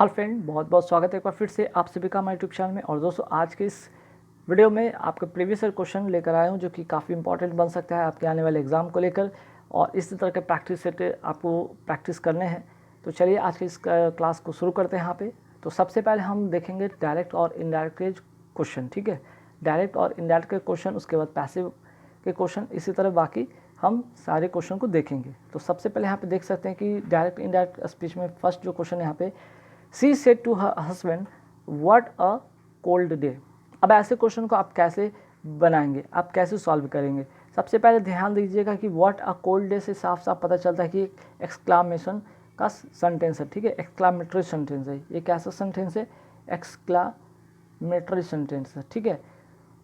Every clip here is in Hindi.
हेलो फ्रेंड, बहुत बहुत स्वागत है एक बार फिर से आप सभी का हमारे यूट्यूब चैनल में। और दोस्तों, आज के इस वीडियो में आपका प्रीवियस ईयर क्वेश्चन लेकर आया हूं जो कि काफ़ी इंपॉर्टेंट बन सकता है आपके आने वाले एग्जाम को लेकर, और इसी तरह के प्रैक्टिस सेट आपको प्रैक्टिस करने हैं। तो चलिए आज के इस क्लास को शुरू करते हैं यहाँ पे। तो सबसे पहले हम देखेंगे डायरेक्ट और इनडायरेक्ट के क्वेश्चन, ठीक है। डायरेक्ट और इनडायरेक्ट के क्वेश्चन, उसके बाद पैसिव के क्वेश्चन, इसी तरह बाकी हम सारे क्वेश्चन को देखेंगे। तो सबसे पहले यहाँ पे देख सकते हैं कि डायरेक्ट इनडायरेक्ट स्पीच में फर्स्ट जो क्वेश्चन है यहाँ पे, she said to her husband what a cold day. अब ऐसे क्वेश्चन को आप कैसे बनाएंगे, आप कैसे सॉल्व करेंगे। सबसे पहले ध्यान दीजिएगा कि व्हाट अ कोल्ड डे से साफ साफ पता चलता है कि एक एक्सक्लामेशन का सेंटेंस है, ठीक है। एक्सक्लामेटरी सेंटेंस है, ये कैसा सेंटेंस है, एक्सक्लामेटरी सेंटेंस है, ठीक है।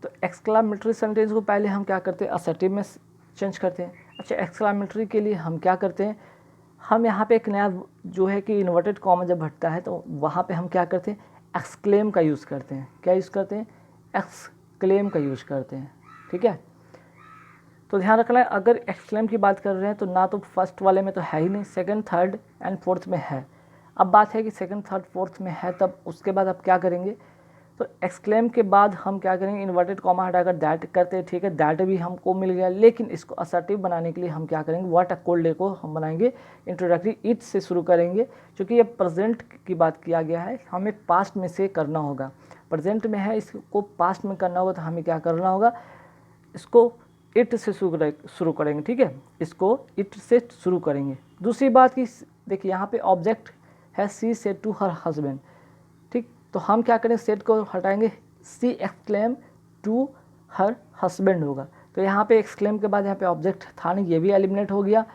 तो एक्सक्लामेटरी सेंटेंस को पहले हम क्या करते हैं, असर्टिव में चेंज करते हैं। अच्छा, एक्सक्लामेटरी के लिए हम क्या करते हैं, हम यहाँ पे एक नया जो है कि इन्वर्टेड कॉमा जब हटता है तो वहाँ पे हम क्या करते हैं, एक्सक्लेम का यूज़ करते हैं। क्या यूज़ करते हैं, एक्सक्लेम का यूज़ करते हैं, ठीक है। तो ध्यान रखना है, अगर एक्सक्लेम की बात कर रहे हैं तो ना तो फर्स्ट वाले में तो है ही नहीं, सेकंड थर्ड एंड फोर्थ में है। अब बात है कि सेकंड थर्ड फोर्थ में है, तब उसके बाद आप क्या करेंगे, तो एक्सक्लेम के बाद हम क्या करेंगे, इन्वर्टेड कॉमा हटाकर दैट करते हैं, ठीक है। दैट भी हमको मिल गया, लेकिन इसको असर्टिव बनाने के लिए हम क्या करेंगे, व्हाट अ कोल्ड डे को हम बनाएंगे इंट्रोडक्टरी इट से शुरू करेंगे, क्योंकि ये प्रेजेंट की बात किया गया है, हमें पास्ट में से करना होगा। प्रेजेंट में है, इसको पास्ट में करना होगा, तो हमें क्या करना होगा, इसको इट से शुरू करेंगे, ठीक है। इसको इट से शुरू करेंगे। दूसरी बात की देखिए, यहाँ पे ऑब्जेक्ट है she said to her husband, ठीक। तो हम क्या करें, सेट को हटाएंगे, she exclaim to her husband होगा। तो यहाँ पे एक्सक्लेम के बाद यहाँ पे ऑब्जेक्ट था नहीं, ये भी एलिमिनेट हो गया,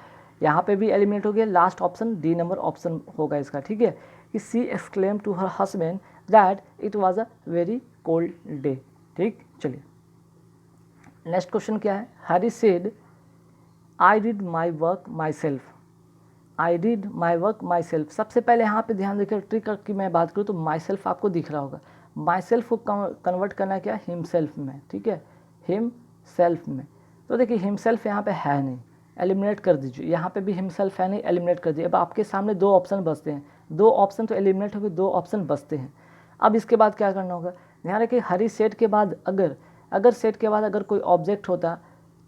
यहाँ पे भी एलिमिनेट हो गया। Last option D number option होगा इसका, ठीक है, कि she exclaim to her husband that it was a very cold day, ठीक। चलिए नेक्स्ट क्वेश्चन क्या है, Harry said I did my work myself. I did my work myself. सबसे पहले यहाँ पे ध्यान देखिए, ट्रिक की मैं बात करूँ तो माई सेल्फ आपको दिख रहा होगा, माई सेल्फ को कन्वर्ट करना क्या, हिम सेल्फ में, ठीक है, हिम सेल्फ में। तो देखिए हिम सेल्फ यहाँ पे है नहीं, एलिमिनेट कर दीजिए। यहाँ पे भी हिम सेल्फ है नहीं, एलिमिनेट कर दीजिए। अब आपके सामने दो ऑप्शन बचते हैं, दो ऑप्शन तो एलिमिनेट हो गए, दो ऑप्शन बचते हैं। अब इसके बाद क्या करना होगा, ध्यान रखिए, हरी सेट के बाद अगर सेट के बाद अगर कोई ऑब्जेक्ट होता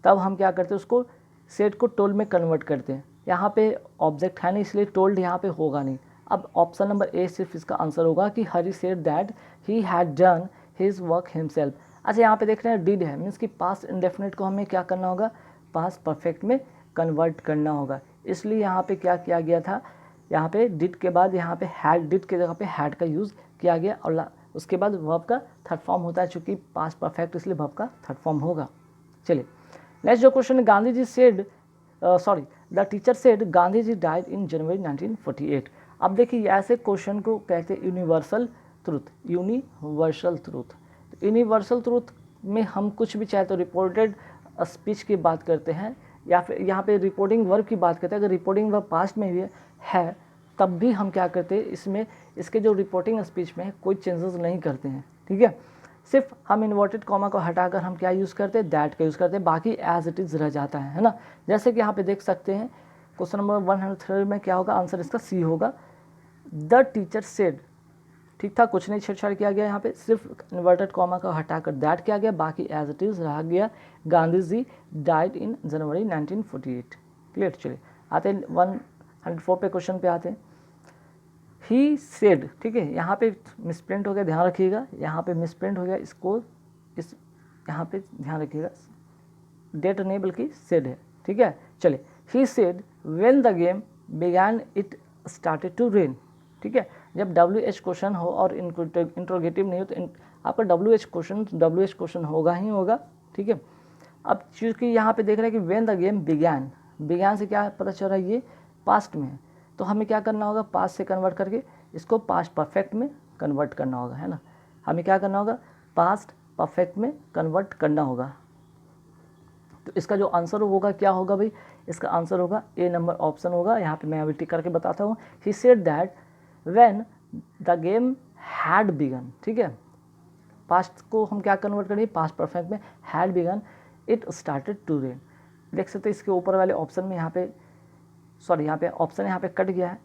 तब हम क्या करते हैं, उसको सेट को टोल्ड में कन्वर्ट करते हैं। यहाँ पे ऑब्जेक्ट है नहीं, इसलिए टोल्ड यहाँ पे होगा नहीं। अब ऑप्शन नंबर ए सिर्फ इसका आंसर होगा कि Harry said that he had done his work himself. अच्छा, यहाँ पे देख रहे हैं डिड है, मीन्स कि पास्ट इंडेफिनिट को हमें क्या करना होगा, पास्ट परफेक्ट में कन्वर्ट करना होगा। इसलिए यहाँ पे क्या किया गया था, यहाँ पे डिड के बाद यहाँ पे हैड, डिड के जगह पे हैड का यूज़ किया गया, और उसके बाद वर्ब का थर्ड फॉर्म होता है, चूँकि पास्ट परफेक्ट इसलिए वर्ब का थर्ड फॉर्म होगा। चलिए नेक्स्ट जो क्वेश्चन है, Gandhi ji said the teacher said Gandhi ji died in January 1948। अब देखिए ऐसे क्वेश्चन को कहते हैं यूनिवर्सल ट्रूथ, यूनिवर्सल ट्रूथ। तो यूनिवर्सल ट्रूथ में हम कुछ भी चाहे तो रिपोर्टेड स्पीच की बात करते हैं, या फिर यहाँ पे रिपोर्टिंग वर्ब की बात करते हैं। अगर रिपोर्टिंग वर्ब पास्ट में भी है तब भी हम क्या करते हैं, इसमें इसके जो रिपोर्टिंग स्पीच में है कोई चेंजेस नहीं करते हैं, ठीक है। सिर्फ हम इन्वर्टेड कॉमा को हटाकर हम क्या यूज़ करते हैं, दैट का यूज़ करते हैं, बाकी एज इट इज़ रह जाता है ना। जैसे कि यहाँ पे देख सकते हैं क्वेश्चन नंबर 103 में क्या होगा, आंसर इसका सी होगा, द टीचर सेड, ठीक था, कुछ नहीं छेड़छाड़ किया गया, यहाँ पे सिर्फ इन्वर्टेड कॉमा को हटाकर दैट किया गया, बाकी एज इट इज़ रह गया, Gandhi ji died in January 1948। Clear. चलिए आते हैं 104 पे क्वेश्चन पे आते हैं, ही सेड, ठीक है, यहाँ पे मिसप्रिंट हो गया, ध्यान रखिएगा, यहाँ पे मिसप्रिंट हो गया, इसको इस यहाँ पे ध्यान रखिएगा, डेट नहीं बल्कि सेड है, ठीक है। चलिए, he said when the game began it started to rain, ठीक है। जब WH क्वेश्चन हो और इंट्रोगेटिव नहीं हो तो आपका WH क्वेश्चन होगा ही होगा, ठीक है। अब चूँकि यहाँ पे देख रहे हैं कि व्हेन द गेम बिगैन से क्या पता चल रहा है, ये पास्ट में है, तो हमें क्या करना होगा, पास्ट से कन्वर्ट करके इसको पास्ट परफेक्ट में कन्वर्ट करना होगा, है ना। हमें क्या करना होगा, पास्ट परफेक्ट में कन्वर्ट करना होगा। तो इसका जो आंसर होगा क्या होगा भाई, इसका आंसर होगा ए नंबर ऑप्शन होगा। यहाँ पे मैं अभी टिक करके बताता हूँ, he said that when the game had begun, ठीक है। पास्ट को हम क्या कन्वर्ट करेंगे, पास्ट परफेक्ट में, had begun it started to rain. देख सकते हैं इसके ऊपर वाले ऑप्शन में यहाँ पे, सॉरी यहाँ पे ऑप्शन यहाँ पे कट गया है,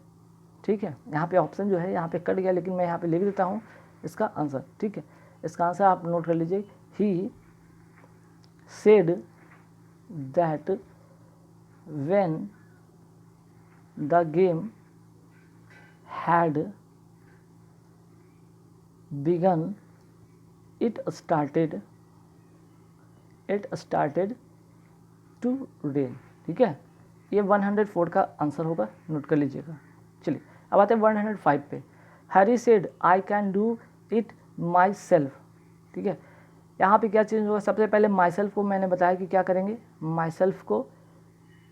ठीक है। यहाँ पे ऑप्शन जो है यहाँ पे कट गया, लेकिन मैं यहाँ पे लिख देता हूँ इसका आंसर, ठीक है। इसका आंसर आप नोट कर लीजिए, he said that when the game had begun it started to rain, ठीक है। ये 104 का आंसर होगा, नोट कर लीजिएगा। चलिए अब आते हैं 105 पे। Harry said I can do it my self, ठीक है। यहाँ पे क्या चेंज होगा, सबसे पहले माई सेल्फ को मैंने बताया कि क्या करेंगे, माई सेल्फ को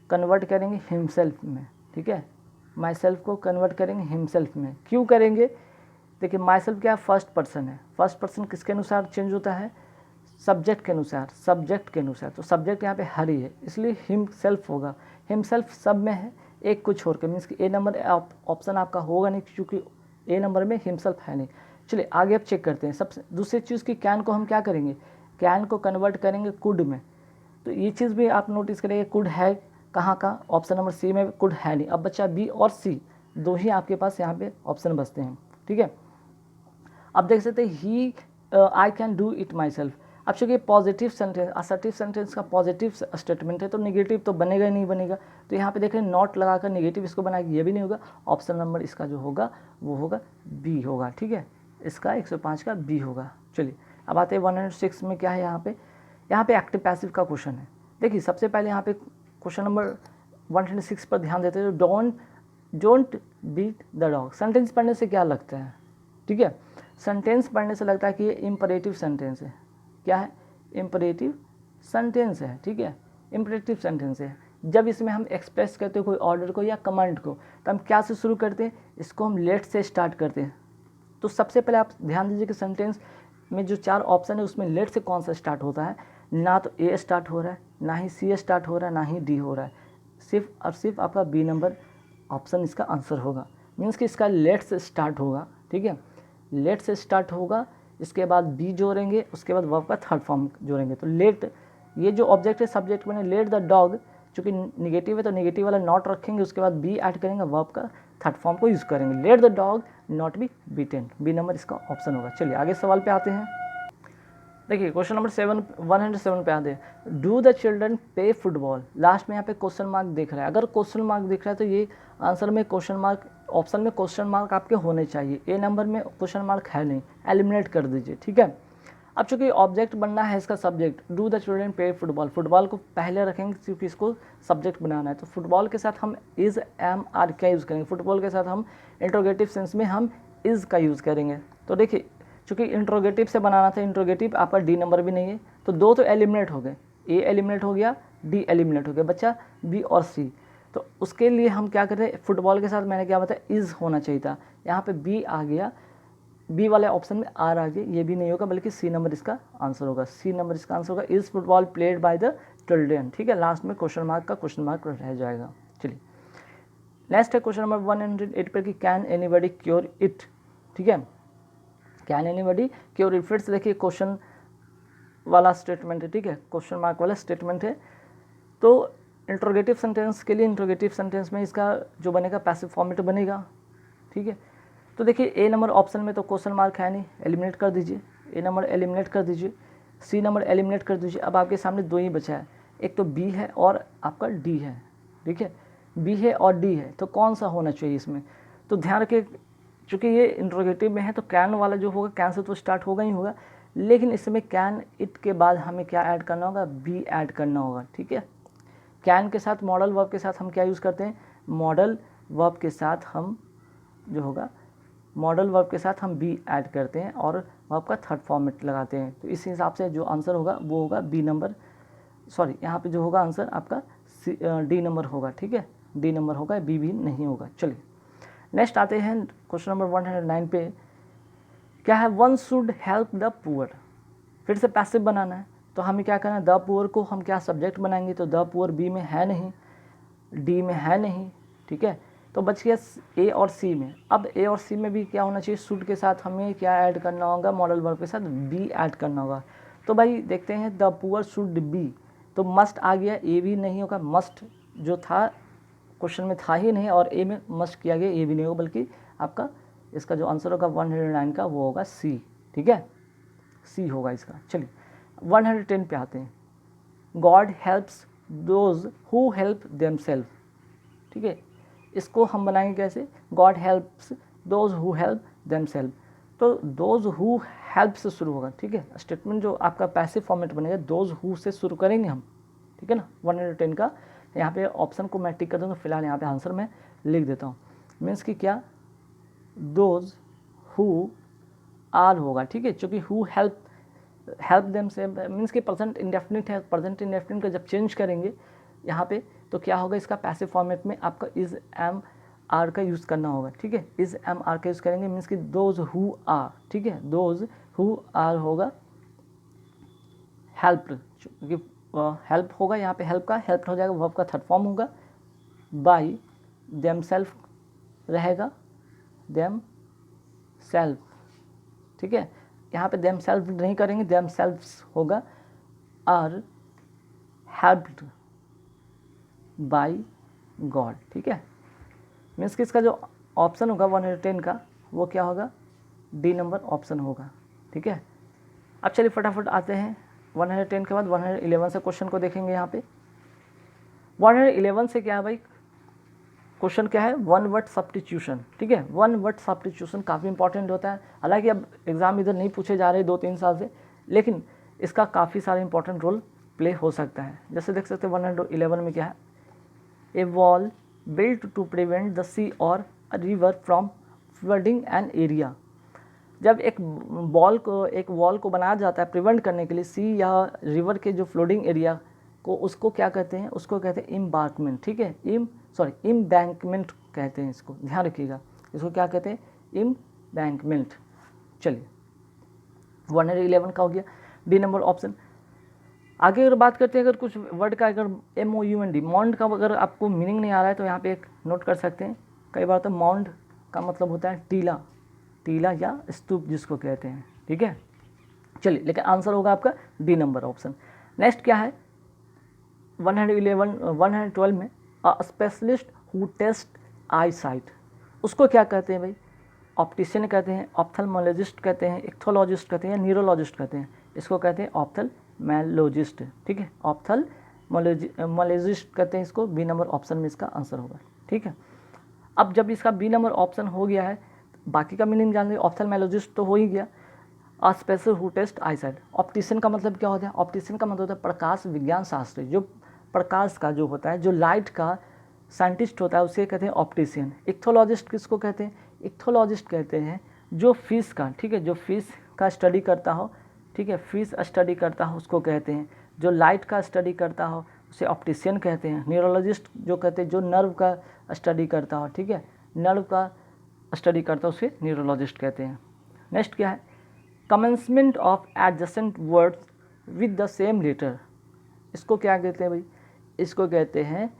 कन्वर्ट करेंगे हिमसेल्फ में, ठीक है। माई सेल्फ को कन्वर्ट करेंगे हिमसेल्फ में, क्यों करेंगे, देखिए माई सेल्फ क्या है, फर्स्ट पर्सन है। फर्स्ट पर्सन किसके अनुसार चेंज होता है, सब्जेक्ट के अनुसार, सब्जेक्ट के अनुसार। तो सब्जेक्ट यहाँ पे हरी है, इसलिए हिम सेल्फ होगा। हिम सेल्फ सब में है, एक को छोड़ के, मीन्स कि ए नंबर ऑप्शन आपका होगा नहीं, क्योंकि ए नंबर में हिम सेल्फ है नहीं। चलिए आगे अब चेक करते हैं। सबसे दूसरी चीज़ की कैन को हम क्या करेंगे, कैन को कन्वर्ट करेंगे कुड में। तो ये चीज़ भी आप नोटिस करेंगे, कुड है कहाँ का, ऑप्शन नंबर सी में कुड है नहीं। अब बच्चा बी और सी दो ही आपके पास यहाँ पे ऑप्शन बचते हैं, ठीक है। अब देख सकते हैं he I can do it myself. अब चूँकि पॉजिटिव सेंटेंस, असर्टिव सेंटेंस का पॉजिटिव स्टेटमेंट है, तो नेगेटिव तो बनेगा ही नहीं बनेगा। तो यहाँ पे देख रहे हैं नॉट लगाकर नेगेटिव इसको बनाएगा, ये भी नहीं होगा। ऑप्शन नंबर इसका जो होगा वो होगा बी होगा, ठीक है। इसका 105 का बी होगा। चलिए अब आते हैं 106 में। क्या है यहाँ पे एक्टिव पैसिव का क्वेश्चन है। देखिए सबसे पहले यहाँ पे क्वेश्चन नंबर 106 पर ध्यान देते हैं। Don't beat the dog, sentence पढ़ने से क्या लगता है, ठीक है, सेंटेंस पढ़ने से लगता है कि ये इम्परेटिव सेंटेंस है। क्या है, इम्परेटिव सेंटेंस है, ठीक है, इम्परेटिव सेंटेंस है। जब इसमें हम एक्सप्रेस करते हैं कोई ऑर्डर को या कमांड को, तो हम क्या से शुरू करते हैं, इसको हम लेट से स्टार्ट करते हैं। तो सबसे पहले आप ध्यान दीजिए कि सेंटेंस में जो 4 ऑप्शन है उसमें लेट से कौन सा स्टार्ट होता है। ना तो ए स्टार्ट हो रहा है, ना ही सी स्टार्ट हो रहा है, ना ही डी हो रहा है, सिर्फ और सिर्फ आपका बी नंबर ऑप्शन इसका आंसर होगा। मीन्स कि इसका लेट से स्टार्ट होगा, ठीक है, लेट से स्टार्ट होगा। इसके बाद बी जोड़ेंगे, उसके बाद वर्ब का थर्ड फॉर्म जोड़ेंगे। तो लेट, ये जो ऑब्जेक्ट है सब्जेक्ट बने लेट द डॉग, चूँकि निगेटिव है तो निगेटिव वाला नॉट रखेंगे, उसके बाद बी ऐड करेंगे, वर्ब का थर्ड फॉर्म को यूज़ करेंगे। Let the dog not be beaten, B number इसका ऑप्शन होगा। चलिए आगे सवाल पे आते हैं। देखिए क्वेश्चन नंबर 107 पे आते हैं। Do the children play football, last में यहाँ पे क्वेश्चन मार्क दिख रहा है। अगर क्वेश्चन मार्क दिख रहा है तो ये आंसर में क्वेश्चन मार्क, ऑप्शन में क्वेश्चन मार्क आपके होने चाहिए। ए नंबर में क्वेश्चन मार्क है नहीं, एलिमिनेट कर दीजिए, ठीक है। अब चूँकि ऑब्जेक्ट बनना है इसका subject, do the children play football, football को पहले रखेंगे क्योंकि इसको सब्जेक्ट बनाना है। तो फुटबॉल के साथ हम इज़, एम, आर क्या यूज़ करेंगे, फुटबॉल के साथ हम इंट्रोगेटिव सेंस में हम इज़ का यूज़ करेंगे। तो देखिए चूँकि इंट्रोगेटिव से बनाना था, इंट्रोगेटिव आपका डी नंबर भी नहीं है, तो दो तो एलिमिनेट हो गए, ए एलिमिनेट हो गया, डी एलिमिनेट हो गया, बच्चा बी और सी। तो उसके लिए हम क्या कर रहे हैं, फुटबॉल के साथ मैंने क्या बताया, इज़ होना चाहिए था, यहाँ पे बी आ गया, बी वाले ऑप्शन में आर आ गया, ये भी नहीं होगा, बल्कि सी नंबर इसका आंसर होगा। सी नंबर इसका आंसर होगा, is football played by the children, ठीक है। लास्ट में क्वेश्चन मार्क का क्वेश्चन मार्क रह जाएगा। चलिए नेक्स्ट है क्वेश्चन नंबर 108 पर कि कैन एनीबडी क्योर इट, ठीक है, कैन एनीबडी क्योर इट। फिर से देखिए क्वेश्चन वाला स्टेटमेंट है, ठीक है, क्वेश्चन मार्क वाला स्टेटमेंट है। तो इंट्रोगेटिव सेंटेंस के लिए इंट्रोगेटिव सेंटेंस में इसका जो बनेगा पैसिव फॉर्मेट बनेगा, ठीक है। तो देखिए ए नंबर ऑप्शन में तो क्वेश्चन मार्क है नहीं, एलिमिनेट कर दीजिए, ए नंबर एलिमिनेट कर दीजिए, सी नंबर एलिमिनेट कर दीजिए। अब आपके सामने दो ही बचा है, एक तो बी है और आपका डी है, ठीक है, बी है और डी है, तो कौन सा होना चाहिए इसमें। तो ध्यान रखिए चूँकि ये इंट्रोगेटिव में है तो कैन वाला जो होगा, कैन से तो स्टार्ट होगा ही होगा, लेकिन इसमें कैन इट के बाद हमें क्या ऐड करना होगा, बी ऐड करना होगा, ठीक है। कैन के साथ मॉडल वर्ब के साथ हम क्या यूज़ करते हैं, मॉडल वर्ब के साथ हम जो होगा, मॉडल वर्ब के साथ हम बी ऐड करते हैं और वर्ब का थर्ड फॉर्मेट लगाते हैं। तो इस हिसाब से जो आंसर होगा वो होगा बी नंबर, सॉरी यहाँ पे जो होगा आंसर आपका डी नंबर होगा, ठीक है, डी नंबर होगा, बी भी नहीं होगा। चलिए नेक्स्ट आते हैं क्वेश्चन नंबर 109 पे। क्या है, one should help the poor, फिर से पैसिव बनाना है, तो हमें क्या करना है, द पुअर को हम क्या सब्जेक्ट बनाएंगे, तो द पुअर बी में है नहीं, डी में है नहीं, ठीक है, तो बच गया ए और सी में। अब ए और सी में भी क्या होना चाहिए, शुड के साथ हमें क्या ऐड करना होगा, मॉडल वर्ब के साथ बी ऐड करना होगा। तो भाई देखते हैं, द पुअर शुड बी, तो मस्ट आ गया, ए भी नहीं होगा, मस्ट जो था क्वेश्चन में था ही नहीं और ए में मस्ट किया गया, ये भी नहीं होगा, बल्कि आपका इसका जो आंसर होगा 109 का वो होगा सी। ठीक है, सी होगा इसका। चलिए 110 पे आते हैं। God helps those who help themselves. ठीक है, इसको हम बनाएंगे कैसे? God helps those who help themselves. तो दोज हु हेल्प से शुरू होगा। ठीक है, स्टेटमेंट जो आपका पैसिव फॉर्मेट बनेगा दोज हु से शुरू करेंगे हम। ठीक है ना, 110 का यहाँ पे ऑप्शन को मैं टिक कर दूँगा, फिलहाल यहाँ पे आंसर मैं लिख देता हूँ। मीन्स कि क्या, दोज हु आर होगा। ठीक है, चूँकि हु हेल्प देम से मीन्स कि प्रेजेंट इंडेफिनिट है, प्रेजेंट इंडेफिनिट का जब चेंज करेंगे यहाँ पे तो क्या होगा, इसका पैसिव फॉर्मेट में आपका इज एम आर का यूज़ करना होगा। ठीक है, इज एम आर का यूज़ करेंगे, मीन्स कि दोज हु आर। ठीक है, दोज हु आर होगा हेल्प, क्योंकि हेल्प होगा यहाँ पे, हेल्प का हेल्प हो जाएगा, वर्ब का थर्ड फॉर्म होगा। बाई देम सेल्फ रहेगा, देम सेल्फ। ठीक है, यहाँ पे देम सेल्फ नहीं करेंगे, देम सेल्फ्स होगा। Are helped by God. ठीक है, मीन्स कि इसका जो ऑप्शन होगा 110 का वो क्या होगा, डी नंबर ऑप्शन होगा। ठीक है, अब चलिए फटाफट आते हैं 110 के बाद 111 से क्वेश्चन को देखेंगे। यहाँ पे 111 से क्या है भाई, क्वेश्चन क्या है, वन वर्ड सब्स्टिट्यूशन। ठीक है, वन वर्ड सब्स्टिट्यूशन काफ़ी इंपॉर्टेंट होता है। हालांकि अब एग्जाम इधर नहीं पूछे जा रहे 2-3 साल से, लेकिन इसका काफ़ी सारा इंपॉर्टेंट रोल प्ले हो सकता है। जैसे देख सकते हैं 111 में क्या है, a wall built to prevent the sea or a river from flooding an area. जब एक वॉल को बनाया जाता है प्रिवेंट करने के लिए सी या रिवर के जो फ्लोडिंग एरिया को, उसको क्या कहते हैं, उसको कहते हैं इम्बार्कमेंट। ठीक है, इम्बैंकमेंट कहते हैं इसको, ध्यान रखिएगा, इसको क्या कहते हैं, इम्बैंकमेंट। चलिए 111 का हो गया, डी नंबर ऑप्शन। आगे अगर बात करते हैं, अगर कुछ वर्ड का अगर MOUND माउंड का अगर आपको मीनिंग नहीं आ रहा है तो यहाँ पे एक नोट कर सकते हैं। कई बार तो माउंड का मतलब होता है टीला, टीला या स्तूप जिसको कहते हैं। ठीक है, चलिए, लेकिन आंसर होगा आपका डी नंबर ऑप्शन। नेक्स्ट क्या है 112 में, a specialist who test eyesight, उसको क्या कहते हैं भाई, ऑप्टिशियन कहते हैं, ऑप्थेल्मोलॉजिस्ट कहते हैं, इक्थोलॉजिस्ट कहते हैं, न्यूरोलॉजिस्ट कहते हैं। इसको कहते हैं ऑप्थेल्मोलॉजिस्ट। ठीक है, ऑप्थेल्मोलॉजिस्ट कहते हैं इसको, बी नंबर ऑप्शन में इसका आंसर होगा। ठीक है, अब जब इसका बी नंबर ऑप्शन हो गया है, बाकी का मीनिंग जान लीजिए, ऑप्थेल्मोलॉजिस्ट तो हो ही गया। A special who test eyesight, optician का मतलब क्या होता है, ऑप्टिशियन का मतलब होता है प्रकाश विज्ञान शास्त्री, जो प्रकाश का जो होता है, जो लाइट का साइंटिस्ट होता है उसे कहते हैं ऑप्टिशियन। इक्थोलॉजिस्ट किसको कहते हैं, इक्थोलॉजिस्ट कहते हैं जो फिश का, ठीक है, जो फिश का स्टडी करता हो, ठीक है, फिश स्टडी करता हो उसको कहते हैं। जो लाइट का स्टडी करता हो उसे ऑप्टिशियन कहते हैं। न्यूरोलॉजिस्ट जो कहते हैं जो नर्व का स्टडी करता हो, ठीक है, नर्व का स्टडी करता हो उसे न्यूरोलॉजिस्ट कहते हैं। नेक्स्ट क्या है, commencement of adjacent words with the same letter, इसको क्या कहते हैं भाई, इसको कहते हैं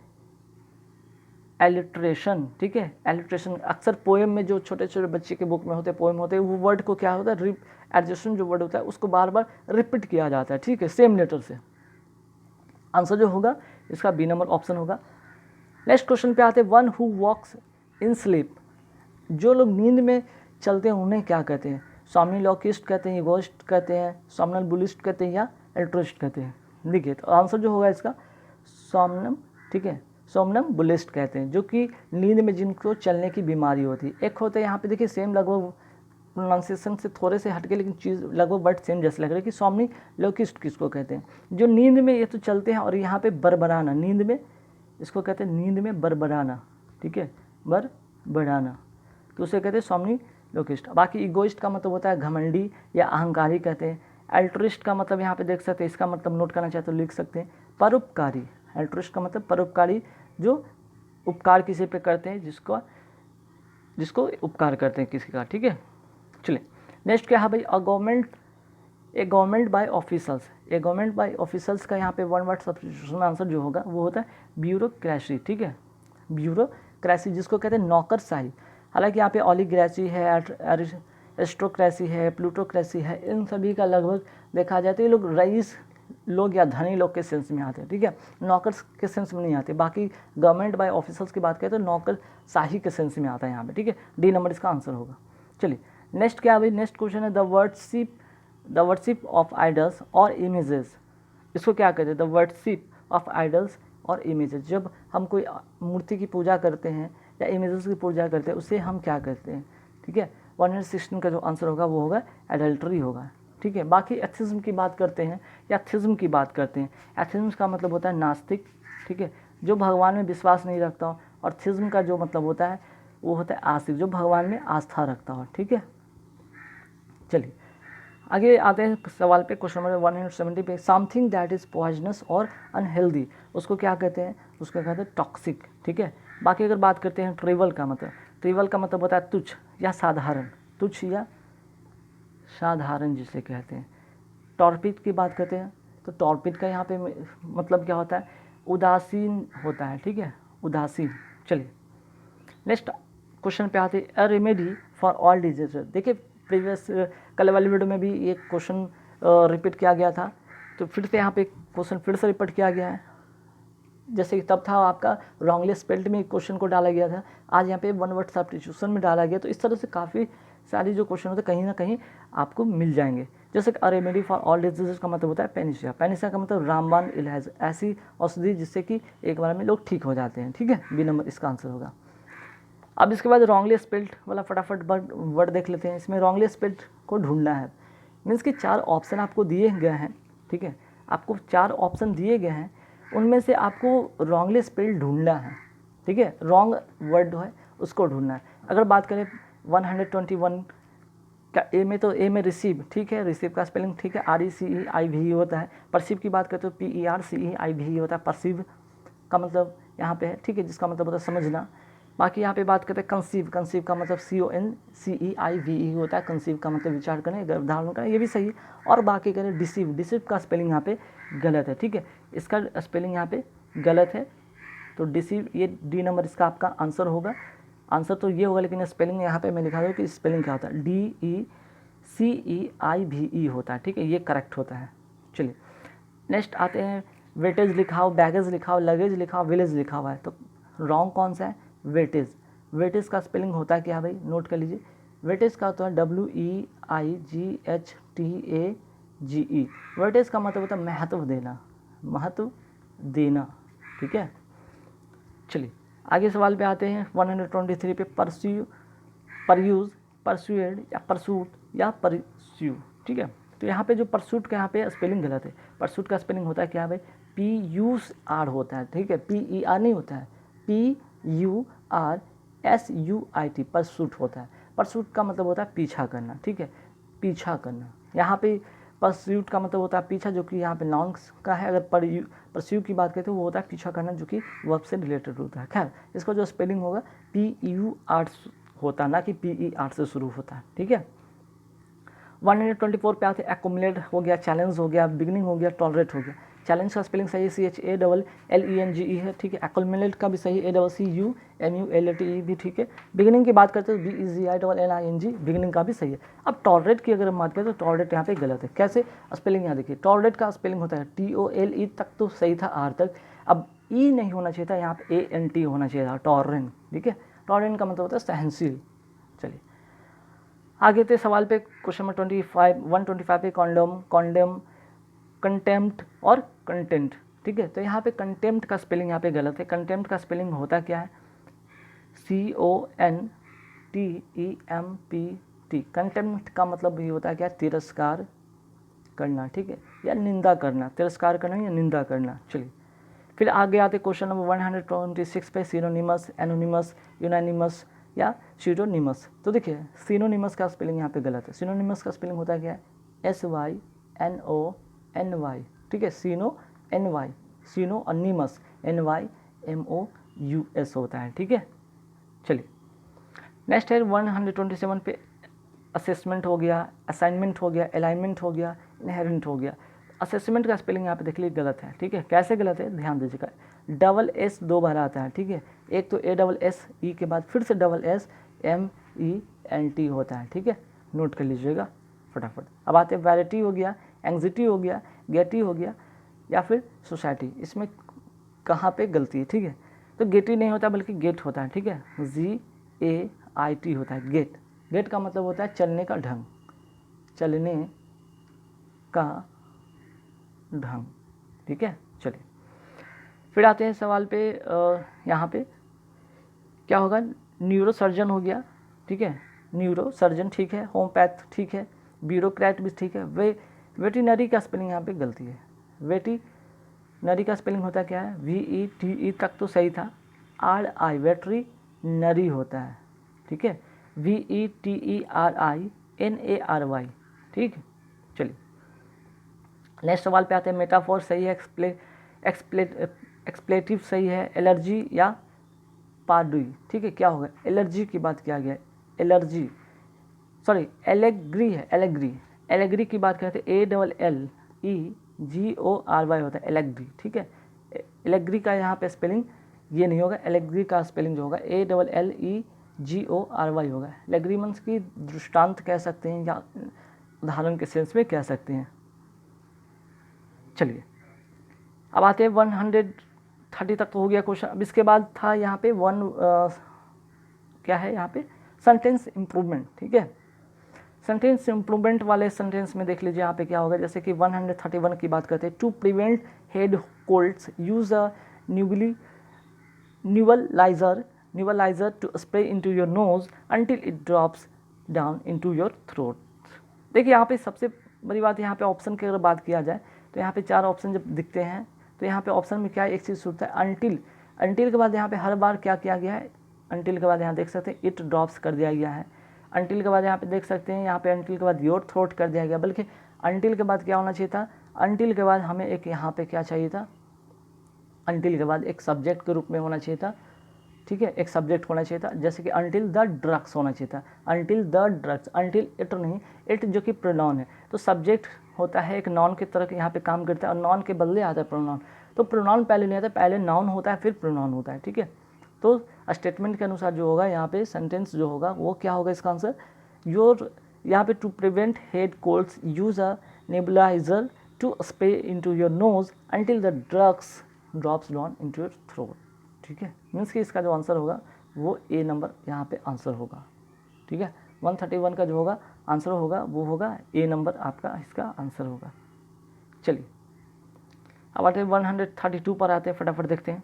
एलिट्रेशन। ठीक है, एलिट्रेशन अक्सर पोएम में जो छोटे छोटे बच्चे के बुक में होते हैं, पोएम होते हैं, वो वर्ड को क्या होता है, एडजेसेंट जो वर्ड होता है उसको बार बार रिपीट किया जाता है। ठीक है, सेम लेटर से। आंसर जो होगा इसका बी नंबर ऑप्शन होगा। नेक्स्ट क्वेश्चन पे आते हैं, one who walks in sleep, जो लोग नींद में चलते हैं उन्हें क्या कहते हैं, सॉम्निलोकिस्ट कहते हैं, इगोइस्ट कहते हैं, सॉम्नम्बुलिस्ट कहते हैं या एल्ट्रिस्ट कहते हैं। देखिए तो आंसर जो होगा इसका सोमनम, ठीक है, सोमनम्बुलिस्ट कहते हैं, जो कि नींद में जिनको चलने की बीमारी होती है। एक होता है यहाँ पे देखिए सेम लगभग प्रोनाउंसिएशन से थोड़े से हटके, लेकिन चीज़ लगभग वर्ड सेम जैसे लग रहा है कि सोम्निलोकिस्ट किसको कहते हैं, जो नींद में ये तो चलते हैं, और यहाँ पे बरबराना, नींद में इसको कहते हैं, नींद में बरबराना। ठीक है, बरबराना, तो उसे कहते हैं सोम्निलोकिस्ट। बाकी इगोइस्ट का मतलब होता है घमंडी या अहंकारी कहते हैं। एल्ट्रिस्ट का मतलब यहाँ पे देख सकते हैं, इसका मतलब नोट करना चाहे तो लिख सकते हैं, परोपकारी। एल्ट्रिस्ट का मतलब परोपकारी, जो उपकार किसी पे करते हैं, जिसको उपकार करते हैं किसी का। ठीक है, चलिए नेक्स्ट क्या है भाई, a government by officers. A government by officers का यहाँ पे वन वर्ड सब्स्टिट्यूशन आंसर जो होगा वो होता है ब्यूरोक्रेसी। ठीक है, ब्यूरोक्रेसी जिसको कहते हैं नौकरशाही। हालांकि यहाँ पे ऑलिग्रेसी है, एरिस्टोक्रेसी है, प्लूटोक्रेसी है, इन सभी का लगभग देखा जाए तो ये लोग रईस लोग या धनी लोग के सेंस में आते हैं, ठीक है, नौकर के सेंस में नहीं आते। बाकी गवर्नमेंट बाय ऑफिसर्स की बात करें तो नौकर शाही के सेंस में आता है यहाँ पे, ठीक है, डी नंबर इसका आंसर होगा। चलिए नेक्स्ट क्या है भाई, नेक्स्ट क्वेश्चन है द वर्शिप ऑफ आइडल्स और इमेजेस। इसको क्या कहते हैं, द वर्शिप ऑफ आइडल्स और इमेजेस। जब हम कोई मूर्ति की पूजा करते हैं या इमेजेस की पूजा करते हैं उसे हम क्या करते हैं, ठीक है। 116 का जो आंसर होगा वो होगा एडल्ट्री होगा, ठीक है। बाकी एथिज्म की बात करते हैं या थिज्म की बात करते हैं। एथिज्म का मतलब होता है नास्तिक, ठीक है, जो भगवान में विश्वास नहीं रखता हो, और थिज्म का जो मतलब होता है वो होता है आस्तिक, जो भगवान में आस्था रखता हो, ठीक है। चलिए आगे आते हैं सवाल पे, क्वेश्चन नंबर 170 पे। समथिंग दैट इज़ पॉइजनस और अनहेल्दी, उसको क्या कहते हैं, उसको कहते हैं टॉक्सिक, ठीक है। बाकी अगर बात करते हैं ट्रिवल का मतलब होता है तुच्छ या साधारण, तुच्छ या साधारण जिसे कहते हैं। टॉर्पिड की बात करते हैं तो टॉर्पिड का यहाँ पे मतलब क्या होता है, उदासीन होता है, ठीक है, उदासीन। चलिए नेक्स्ट क्वेश्चन पे आते हैं, a remedy for all disease. देखिए प्रीवियस कल वाली वीडियो में भी एक क्वेश्चन रिपीट किया गया था, तो फिर से यहाँ पे क्वेश्चन फिर से रिपीट किया गया है। जैसे कि तब था आपका रॉन्गली स्पेल्ड में क्वेश्चन को डाला गया था, आज यहाँ पे वन वर्ड सब्स्टिट्यूशन में डाला गया। तो इस तरह से काफ़ी सारी जो क्वेश्चन होते हैं कहीं ना कहीं आपको मिल जाएंगे। जैसे कि a remedy for all diseases का मतलब होता है पेनिसिया, पेनिसिया का मतलब रामबाण इलाज, ऐसी औषधि जिससे कि एक बार में लोग ठीक हो जाते हैं, ठीक है, बी नंबर इसका आंसर होगा। अब इसके बाद रॉन्गली स्पेल्ड वाला फटाफट वर्ड देख लेते हैं। इसमें रॉन्गली स्पेल्ड को ढूंढना है, मीन्स कि 4 ऑप्शन आपको दिए गए हैं, ठीक है, आपको 4 ऑप्शन दिए गए हैं, उनमें से आपको रॉन्गली स्पेल्ड ढूंढना है, ठीक है, रॉन्ग वर्ड है उसको ढूंढना है। अगर बात करें 121 का ए में, तो ए में रिसीव, ठीक है, रिसीव का स्पेलिंग ठीक है RECEIVE होता है। परसीव की बात करें तो PERCEIVE होता है, परसीव का मतलब यहाँ पे है, ठीक है, जिसका मतलब होता है समझना। बाकी यहाँ पे बात करते हैं कंसीव, कंसीव का मतलब CONCEIVE होता है, कंसीव का मतलब विचार करें, धारण करें, ये भी सही है। और बाकी करें डिसीव, डिसीव का स्पेलिंग यहाँ पे गलत है, ठीक है, इसका स्पेलिंग यहाँ पे गलत है, तो डिसीव ये डी नंबर इसका आपका आंसर होगा। आंसर तो ये होगा, लेकिन स्पेलिंग यहाँ पे मैं लिखा दूँ कि स्पेलिंग क्या होता है, DECEIVE होता है, ठीक है, ये करेक्ट होता है। चलिए नेक्स्ट आते हैं, वेटेज लिखा हो, बैगेज लिखा हो, लगेज लिखा हो, विलेज लिखा हुआ है, तो रॉन्ग कौन सा है, वेटेज। वेटेज का स्पेलिंग होता है क्या भाई, नोट कर लीजिए, वेटेज का होता है WEIGHTAGE। वेटेज का मतलब होता है महत्व देना, महत्व देना, ठीक है। चलिए आगे सवाल पे आते हैं 123 पे, परस्यूड या परसूट या परस्यू, ठीक है। तो यहाँ पे जो परसूट का यहाँ पे स्पेलिंग गलत है, परसूट का स्पेलिंग होता है क्या भाई, PUR होता है, ठीक है, PER नहीं होता है, PURSUIT परसूट होता है। परसूट का मतलब होता है पीछा करना, ठीक है, पीछा करना। यहाँ पे परस्यूट का मतलब होता है पीछा, जो कि यहाँ पे नाउन का है। अगर परस्यू की बात करें तो वो होता है पीछा करना, जो कि वर्ब से रिलेटेड होता है। खैर इसका जो स्पेलिंग होगा PUR होता है, ना कि PER से शुरू होता है, ठीक है। 124 पे आते, एक्युमुलेट हो गया, चैलेंज हो गया, बिगनिंग हो गया, टॉलरेट हो गया। चैलेंज का स्पेलिंग सही है CHALLENGE है, ठीक है। एक्युमुलेट का भी सही है ACCUMULATE भी ठीक है। बिगिनिंग की बात करते हैं BEGINNING, बिगिनिंग का भी सही है। अब टॉलरेट की अगर हम बात करें तो टॉलरेट यहाँ पे गलत है। कैसे, स्पेलिंग यहाँ देखिए, टॉलरेट का स्पेलिंग होता है TOLE तक तो सही था, R तक, अब E नहीं होना चाहिए था, यहाँ पे ANT होना चाहिए था, टॉलरेंट, ठीक है। टॉलरेंट का मतलब होता है सहनशील। चलिए आगे थे सवाल पे, क्वेश्चन नंबर 125 पे, कॉन्डेम, कंटेम्प्ट और कंटेंट, ठीक है। तो यहाँ पे कंटेम्प्ट का स्पेलिंग यहाँ पे गलत है। कंटेम्प्ट का स्पेलिंग होता क्या है, CONTEMPT। कंटेम्प्ट का मतलब ये होता है क्या, तिरस्कार करना, ठीक है, या निंदा करना, तिरस्कार करना या निंदा करना। चलिए फिर आगे आते क्वेश्चन नंबर 126 पे, सिनोनिमस, एनोनिमस, यूनानिमस या सीरोनिमस। तो देखिए सिनोनिमस का स्पेलिंग यहाँ पे गलत है। सिनोनिमस का स्पेलिंग होता है क्या है, SYNONY, ठीक है, SYNONY, सिनोनिमस NYMOUS होता है, ठीक है। चलिए नेक्स्ट है 127 पे, असेसमेंट हो गया, असाइनमेंट हो गया, अलाइनमेंट हो गया, इनहेरेंट हो गया। असेसमेंट का स्पेलिंग यहाँ पे देख लीजिए गलत है, ठीक है। कैसे गलत है, ध्यान दीजिएगा, डबल S 2 बार आता है, ठीक है। एक तो ASSE के बाद फिर से SSMENT होता है, ठीक है, नोट कर लीजिएगा फटाफट। अब आते हैं वैरायटी हो गया, एंग्जाइटी हो गया, गेटी हो गया या फिर सोसाइटी, इसमें कहाँ पे गलती है, ठीक है। तो गेटी नहीं होता बल्कि गेट होता है, ठीक है, GAIT होता है गेट। गेट का मतलब होता है चलने का ढंग, चलने का ढंग, ठीक है। चलिए फिर आते हैं सवाल पे, यहाँ पे क्या होगा, न्यूरोसर्जन हो गया, ठीक है, न्यूरोसर्जन ठीक है, होम्योपैथ ठीक है, ब्यूरोक्रेट भी ठीक है। वेटिनरी का स्पेलिंग यहाँ पे गलती है। वेटिनरी का स्पेलिंग होता क्या है, VETE तक तो सही था, RI वेटरी नरी होता है, ठीक है, VETERINARY, ठीक है। चलिए नेक्स्ट सवाल पे आते हैं। मेटाफोर सही है, एक्सप्लेटिव सही है, एलर्जी या पार्डुई, ठीक है। क्या होगा, एलर्जी की बात किया गया है, एलर्जी सॉरी एलेग्री है, एलेग्री की बात करते हैं, ALLEGORY होता है एलेग्री, ठीक है। एलेग्री का यहाँ पे स्पेलिंग ये नहीं होगा, एलेग्री का स्पेलिंग जो होगा ALLEGORY होगा। एलेग्री मीन्स की दृष्टांत कह सकते हैं या उदाहरण के सेंस में कह सकते हैं। चलिए अब आते हैं 130 तक तो हो गया क्वेश्चन। अब इसके बाद था यहाँ पे क्या है यहाँ पे, सेंटेंस इम्प्रूवमेंट, ठीक है। सेंटेंस इम्प्रूवमेंट वाले सेंटेंस में देख लीजिए यहाँ पे क्या होगा, जैसे कि 131 की बात करते हैं। To prevent head colds use a nebulizer to spray into your nose until it drops down into your throat। देखिए यहाँ पे सबसे बड़ी बात, यहाँ पे ऑप्शन की अगर बात किया जाए तो यहाँ पे 4 ऑप्शन जब दिखते हैं तो यहाँ पे ऑप्शन में क्या एक चीज़ होता है, अंटिल के बाद यहाँ पे हर बार क्या किया गया है, अंटिल के बाद यहाँ देख सकते हैं इट ड्रॉप्स कर दिया गया है। अंटिल के बाद यहाँ पे देख सकते हैं, यहाँ पे अंटिल के बाद योर थ्रोट कर दिया गया, बल्कि अंटिल के बाद क्या होना चाहिए था, अंटिल के बाद हमें एक यहाँ पे क्या चाहिए था, अंटिल के बाद एक सब्जेक्ट के रूप में होना चाहिए था, ठीक है, एक सब्जेक्ट होना चाहिए था, जैसे कि अंटिल द ड्रग्स होना चाहिए था, until the drugs, until it नहीं, इट जो कि प्रोनाउन है, तो सब्जेक्ट होता है एक नॉन की तरह यहाँ पे काम करता है और नॉन के बदले आता है प्रोनाउन, तो प्रोनाउन पहले नहीं आता, पहले नाउन होता है फिर प्रोनाउन होता है, ठीक है। तो स्टेटमेंट के अनुसार जो होगा यहाँ पे सेंटेंस जो होगा वो क्या होगा इसका आंसर, योर यहाँ पे to prevent head colds use a nebulizer to spray into your nose until the drugs drops down into your throat, ठीक है। मीन्स कि इसका जो आंसर होगा वो ए नंबर यहाँ पे आंसर होगा, ठीक है। 131 का जो होगा आंसर होगा वो होगा ए नंबर आपका इसका आंसर होगा। चलिए अब आते हैं 132 पर आते हैं, फटाफट देखते हैं।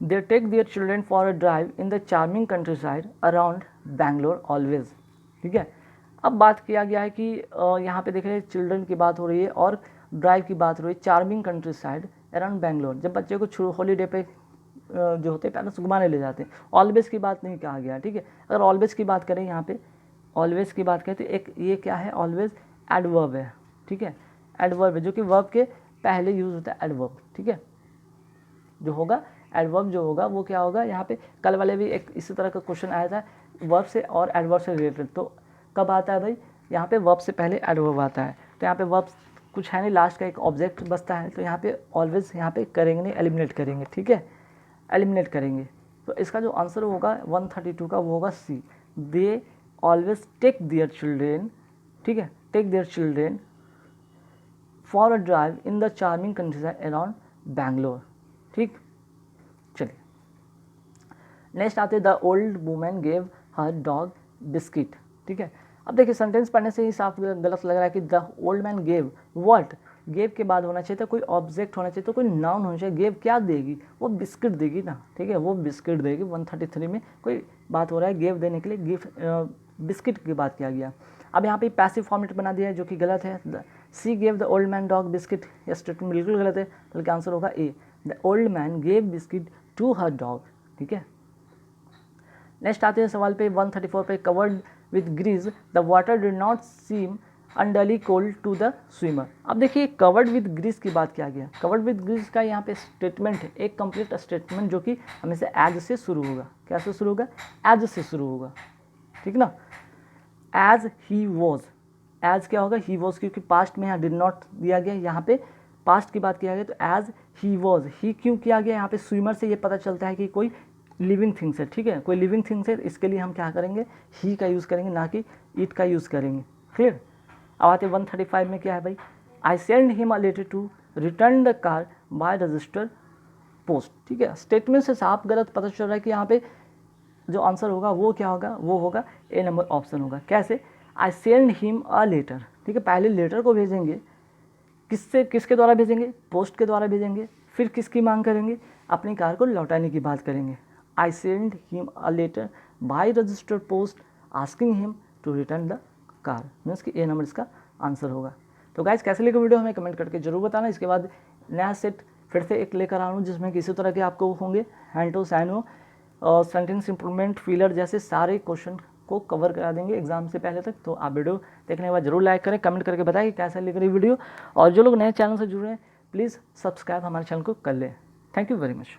They take their children for a drive in the charming country side around Bangalore always, ठीक है। अब बात किया गया है कि यहाँ पे देख रहे हैं चिल्ड्रन की बात हो रही है और ड्राइव की बात हो रही है, charming country side around Bangalore. जब बच्चे को हॉलीडे पे जो होते हैं पेरेंट्स घुमाने ले जाते हैं, ऑलवेज की बात नहीं कहा गया, ठीक है। अगर ऑलवेज की बात करें, यहाँ पे ऑलवेज की बात करें तो एक ये क्या है, ऑलवेज एडवर्ब है, ठीक है, एडवर्ब है जो कि वर्ब के पहले यूज होता है एडवर्ब, ठीक है। जो होगा एडवर्ब जो होगा वो क्या होगा, यहाँ पे कल वाले भी एक इसी तरह का क्वेश्चन आया था वर्ब से और एडवर्ब से रिलेटेड, तो कब आता है भाई, यहाँ पे वर्ब से पहले एडवर्ब आता है, तो यहाँ पे वर्ब कुछ है नहीं, लास्ट का एक ऑब्जेक्ट बचता है, तो यहाँ पे ऑलवेज यहाँ पे करेंगे नहीं, एलिमिनेट करेंगे, ठीक है, एलिमिनेट करेंगे। तो इसका जो आंसर होगा 132 का वो होगा C, they always take their children, ठीक है, take their children for a drive in the charming country side around Bangalore, ठीक। चलिए नेक्स्ट आते the old women gave her dog biscuit, ठीक है। अब देखिए सेंटेंस पढ़ने से ही साफ गलत लग रहा है कि the old man gave what, gave के बाद होना चाहिए था कोई ऑब्जेक्ट होना चाहिए, तो कोई नाउन होना चाहिए। गेव क्या देगी, वो बिस्किट देगी ना, ठीक है, वो बिस्किट देगी। 133 में कोई बात हो रहा है गेव देने के लिए, गिव बिस्किट की बात किया गया। अब यहाँ पे पैसिव फॉर्मेट बना दिया है जो कि गलत है। She gave the old man dog biscuit, यह स्टेटमेंट बिल्कुल गलत है, बल्कि आंसर होगा A, the old man gave biscuit to her dog, ठीक है। नेक्स्ट आते हैं सवाल पे 134 पे, covered with grease the water did not seem unduly cold to the swimmer. अब देखिए कवर्ड विथ ग्रीस की बात किया गया, कवर्ड विथ ग्रीस का यहाँ पे स्टेटमेंट है, एक कंप्लीट स्टेटमेंट जो कि हमेशा एज से शुरू होगा। क्या से शुरू होगा, एज से शुरू होगा, ठीक ना। एज ही वॉज, एज क्या होगा, ही वॉज, क्योंकि पास्ट में यहाँ डिड नॉट दिया गया, यहाँ पे पास्ट की बात किया गया, तो एज ही वॉज, ही क्यों किया गया, यहाँ पे स्विमर से ये पता चलता है कि कोई लिविंग थिंग्स है, ठीक है, कोई लिविंग थिंग्स है, इसके लिए हम क्या करेंगे, ही का यूज़ करेंगे, ना कि इट का यूज़ करेंगे, क्लियर। अब आते 135 में क्या है भाई, I send him a letter to return the car by register post. ठीक है, स्टेटमेंट से साफ गलत पता चल रहा है कि यहाँ पे जो आंसर होगा वो क्या होगा, वो होगा ए नंबर ऑप्शन होगा। कैसे, I send him a letter. ठीक है, पहले लेटर को भेजेंगे, किसके द्वारा भेजेंगे, पोस्ट के द्वारा भेजेंगे, फिर किसकी मांग करेंगे, अपनी कार को लौटाने की बात करेंगे। I send him a letter by registered post asking him to return the car, means कि ए नंबर इसका आंसर होगा। तो गाइस कैसे लगे वीडियो हमें कमेंट करके जरूर बताना। इसके बाद नया सेट फिर से एक लेकर आ रहा हूँ जिसमें किसी तरह के आपको होंगे हैंटो, सैनो और सेंटेंस इंप्रूवमेंट, फिलर जैसे सारे क्वेश्चन को कवर करा देंगे एग्जाम से पहले तक। तो आप वीडियो देखने के बाद जरूर लाइक करें, कमेंट करके बताएं कि कैसा लग रही वीडियो। और जो लोग नए चैनल से जुड़े हैं प्लीज़ सब्सक्राइब हमारे चैनल को कर लें। Thank you very much.